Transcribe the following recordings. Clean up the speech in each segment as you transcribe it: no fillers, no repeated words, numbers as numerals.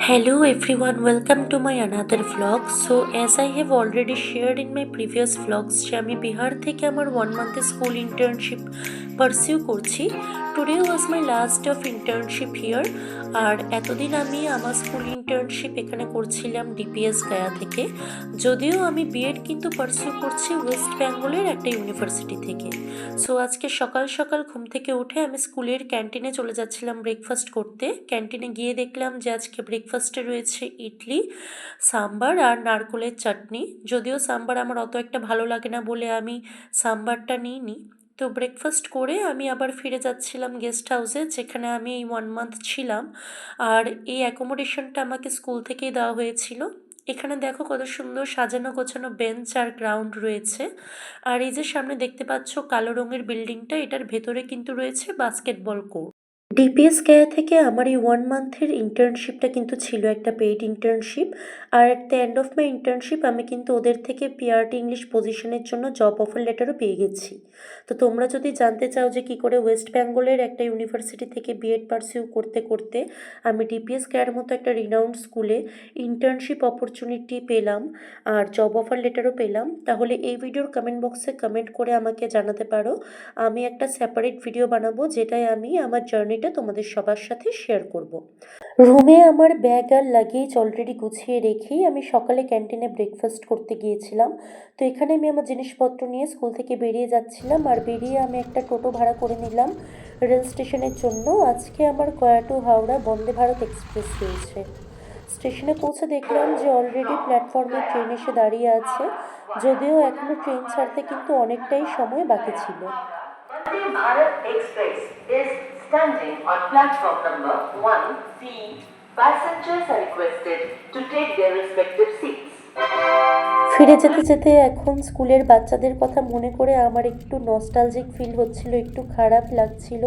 Hello everyone, welcome to my another vlog. So as I have already shared in my previous vlogs যে আমি বিহার থেকে আমার 1 month school internship pursue করছি। Today was my last of internship here. আর এতদিন আমি আমার school internship এখানে করছিলাম ডিপিএস গায়া থেকে, যদিও আমি বিএড কিন্তু পারসিউ করছি ওয়েস্ট বেঙ্গলের একটা ইউনিভার্সিটি থেকে। সো আজকে সকাল সকাল ঘুম থেকে উঠে আমি স্কুলের ক্যান্টিনে চলে যাচ্ছিলাম ব্রেকফাস্ট করতে। ক্যান্টিনে গিয়ে দেখলাম যে আজকে ব্রেকফাস্টে রয়েছে ইডলি, সাম্বার আর নারকোলের চাটনি। যদিও সাম্বার আমার অত একটা ভালো লাগে না বলে আমি সাম্বারটা নিইনি। তো ব্রেকফাস্ট করে আমি আবার ফিরে যাচ্ছিলাম গেস্ট হাউসে, যেখানে আমি এই 1 month ছিলাম। আর এই অ্যাকোমোডেশনটা আমাকে স্কুল থেকেই দেওয়া হয়েছিল। এখানে দেখো কত সুন্দর সাজানো গোছানো বেঞ্চ আর গ্রাউন্ড রয়েছে। আর এই যে সামনে দেখতে পাচ্ছ কালো রঙের বিল্ডিংটা, এটার ভেতরে কিন্তু রয়েছে বাস্কেটবল কোর্ট। ডিপিএস কেয়া থেকে আমার এই 1 month ইন্টার্নশিপটা কিন্তু ছিল একটা পেইড ইন্টার্নশিপ। আর at the end of my internship আমি কিন্তু ওদের থেকে পিআরটি ইংলিশ পজিশনের জন্য জব অফার লেটারও পেয়ে গেছি। তো তোমরা যদি জানতে চাও যে কী করে ওয়েস্ট বেঙ্গলের একটা ইউনিভার্সিটি থেকে বিএড পারসিউ করতে করতে আমি ডিপিএস কেয়ার মতো একটা রিনাউন্ড স্কুলে ইন্টার্নশিপ অপরচুনিটি পেলাম আর জব অফার লেটারও পেলাম, তাহলে এই ভিডিওর কমেন্ট বক্সে কমেন্ট করে আমাকে জানাতে পারো। আমি একটা সেপারেট ভিডিও বানাবো যেটায় আমি আমার জার্নিটা তোমাদের সবার সাথে শেয়ার করব। রুমে আমার ব্যাগ আর লাগেজ অলরেডি গুছিয়ে রেখেই আমি সকালে ক্যান্টিনে ব্রেকফাস্ট করতে গিয়েছিলাম। তো এখানে আমি আমার জিনিসপত্র নিয়ে স্কুল থেকে বেরিয়ে যাচ্ছিলাম, আর বেরিয়ে আমি একটা টোটো ভাড়া করে নিলাম রেল স্টেশনের জন্য। আজকে আমার গয়া টু হাওড়া বন্দে ভারত এক্সপ্রেস রয়েছে। স্টেশনে পৌঁছে দেখলাম যে অলরেডি প্ল্যাটফর্মে ট্রেন এসে দাঁড়িয়ে আছে, যদিও এখনও ট্রেন ছাড়তে কিন্তু অনেকটাই সময় বাকি ছিল। Vande Bharat Express is standing on platform number 1C. Passengers are requested to take their respective seats. ফিরে যেতে যেতে এখন স্কুলের বাচ্চাদের কথা মনে করে আমার একটু নস্টালজিক ফিল হচ্ছিল, একটু খারাপ লাগছিল।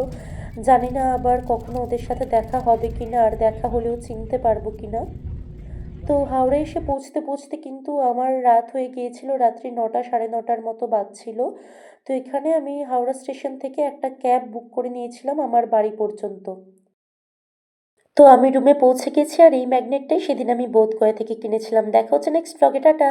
জানি না আবার কখনো ওদের সাথে দেখা হবে কিনা, আর দেখা হলেও চিনতে পারবো কিনা। তো হাওড়া এসে পৌঁছতে পৌঁছতে কিন্তু আমার রাত হয়ে গিয়েছিল, রাত্রি 9টা 9:30 মতো বাজছিল। তো এখানে আমি হাওড়া স্টেশন থেকে একটা ক্যাব বুক করে নিয়েছিলাম আমার বাড়ি পর্যন্ত। তো আমি রুমে পৌঁছে গেছি, আর এই ম্যাগনেটটাই সেদিন আমি বোধগয়া থেকে কিনেছিলাম। দেখা হচ্ছে নেক্সট ব্লগে, টাটা।